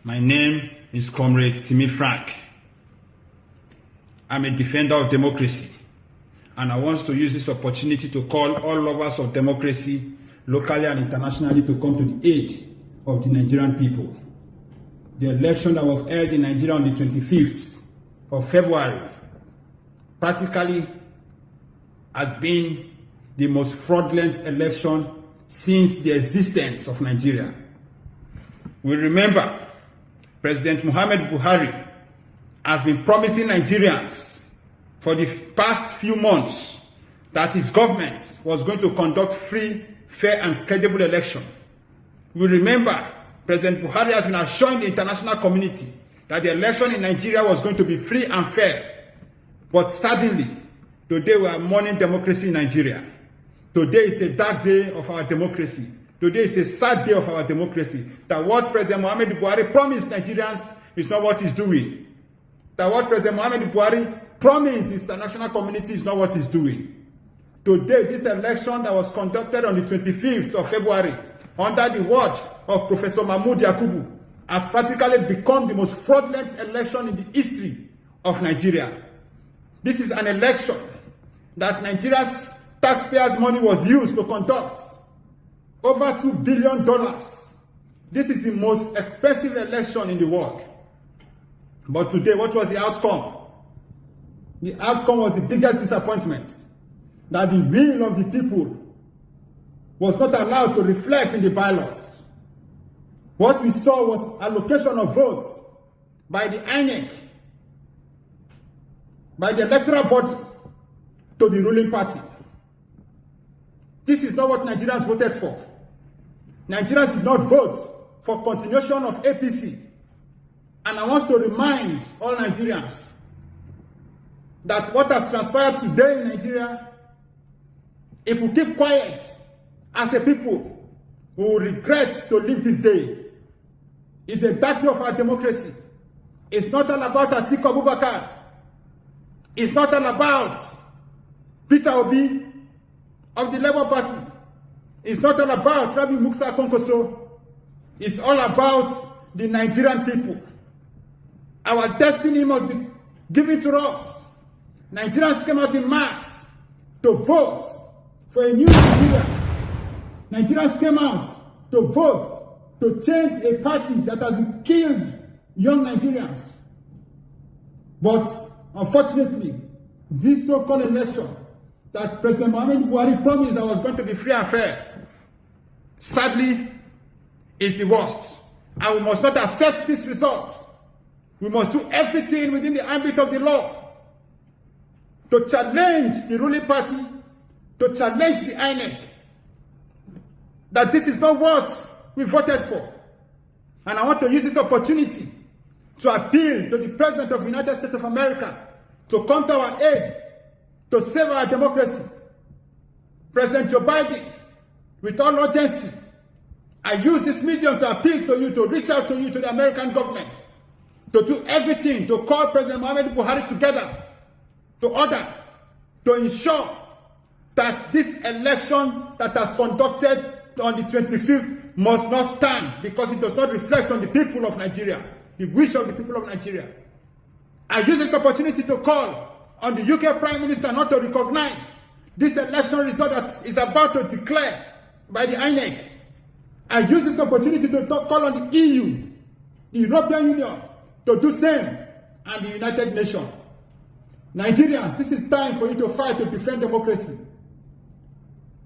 My name is Comrade Timi Frank. I'm a defender of democracy, and I want to use this opportunity to call all lovers of democracy, locally and internationally, to come to the aid of the Nigerian people. The election that was held in Nigeria on the 25th of February practically has been the most fraudulent election since the existence of Nigeria. We remember President Muhammad Buhari has been promising Nigerians for the past few months that his government was going to conduct free, fair, and credible election. We remember President Buhari has been assuring the international community that the election in Nigeria was going to be free and fair. But suddenly, today we are mourning democracy in Nigeria. Today is a dark day of our democracy. Today is a sad day of our democracy. That what President Muhammad Buhari promised Nigerians is not what he's doing. That what President Muhammad Buhari promised the international community is not what he's doing. Today, this election that was conducted on the 25th of February under the watch of Professor Mahmoud Yakubu has practically become the most fraudulent election in the history of Nigeria. This is an election that Nigeria's taxpayers' money was used to conduct. Over $2 billion. This is the most expensive election in the world. But today, what was the outcome? The outcome was the biggest disappointment. That the will of the people was not allowed to reflect in the ballots. What we saw was allocation of votes by the INEC, by the electoral body, to the ruling party. This is not what Nigerians voted for. Nigerians did not vote for continuation of APC. And I want to remind all Nigerians that what has transpired today in Nigeria, if we keep quiet as a people, we will regret to live this day. It's a dark day of our democracy. It's not all about Atiku Abubakar. It's not all about Peter Obi of the Labour Party. It's not all about Rabi Musa Konkoso. It's all about the Nigerian people. Our destiny must be given to us. Nigerians came out in mass to vote for a new Nigeria. Nigerians came out to vote to change a party that has killed young Nigerians. But unfortunately, this so-called election that President Muhammad Buhari promised that was going to be free and fair, sadly, is the worst. And we must not accept this result. We must do everything within the ambit of the law to challenge the ruling party, to challenge the INEC, that this is not what we voted for. And I want to use this opportunity to appeal to the President of the United States of America to come to our aid, to save our democracy. President Joe Biden, with all urgency, I use this medium to appeal to you, to reach out to you, to the American government, to do everything to call President Muhammad Buhari together, to order, to ensure that this election that has conducted on the 25th must not stand, because it does not reflect on the people of Nigeria, the wish of the people of Nigeria. I use this opportunity to call on the UK Prime Minister not to recognize this election result that is about to declare by the INEC. I use this opportunity to call on the EU, the European Union, to do same, and the United Nations. Nigerians, this is time for you to fight to defend democracy.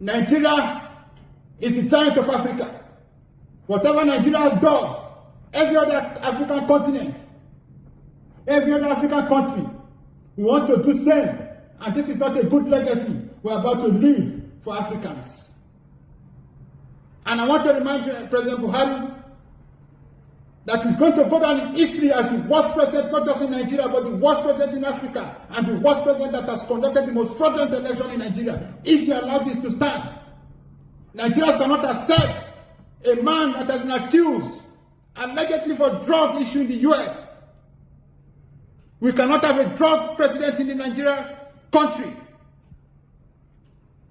Nigeria is the giant of Africa. Whatever Nigeria does, every other African continent, every other African country, we want to do same. And this is not a good legacy we're about to leave for Africans. And I want to remind President Buhari that he's going to go down in history as the worst president, not just in Nigeria, but the worst president in Africa, and the worst president that has conducted the most fraudulent election in Nigeria. If you allow this to stand, Nigerians cannot accept a man that has been accused allegedly for drug issue in the US. We cannot have a drug president in the Nigeria country.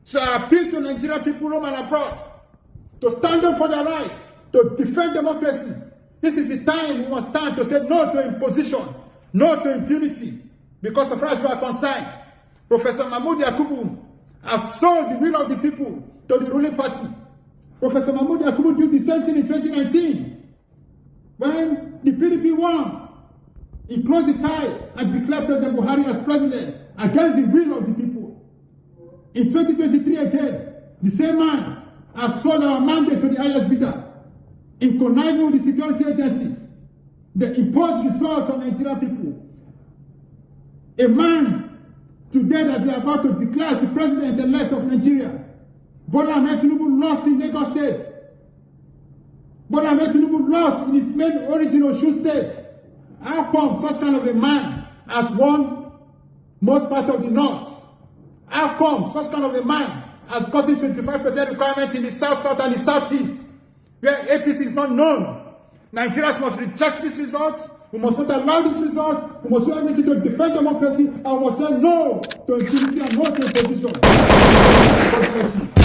So I appeal to Nigerian people home and abroad to stand up for their rights, to defend democracy, This is the time we must stand to say no to imposition, no to impunity. Because as far as we are concerned, Professor Mahmoud Yakubu has sold the will of the people to the ruling party. Professor Mahmoud Yakubu did the same thing in 2019. When the PDP won, he closed his eye and declared President Buhari as president against the will of the people. In 2023 again, the same man has sold our mandate to the highest bidder in conniving with the security agencies. The imposed result on Nigerian people. A man today that they are about to declare as the president-elect of Nigeria, Bola Ahmed Tinubu, lost in Lagos State. Bola Ahmed Tinubu lost in his main original Osun State. How come such kind of a man has won most part of the north? How come such kind of a man has gotten 25% requirement in the south, south, and the southeast, where APC is not known? Nigerians must reject this result. We must not allow this result. We must do everything to defend democracy, and we must say no to impunity and no to imposition. God bless you.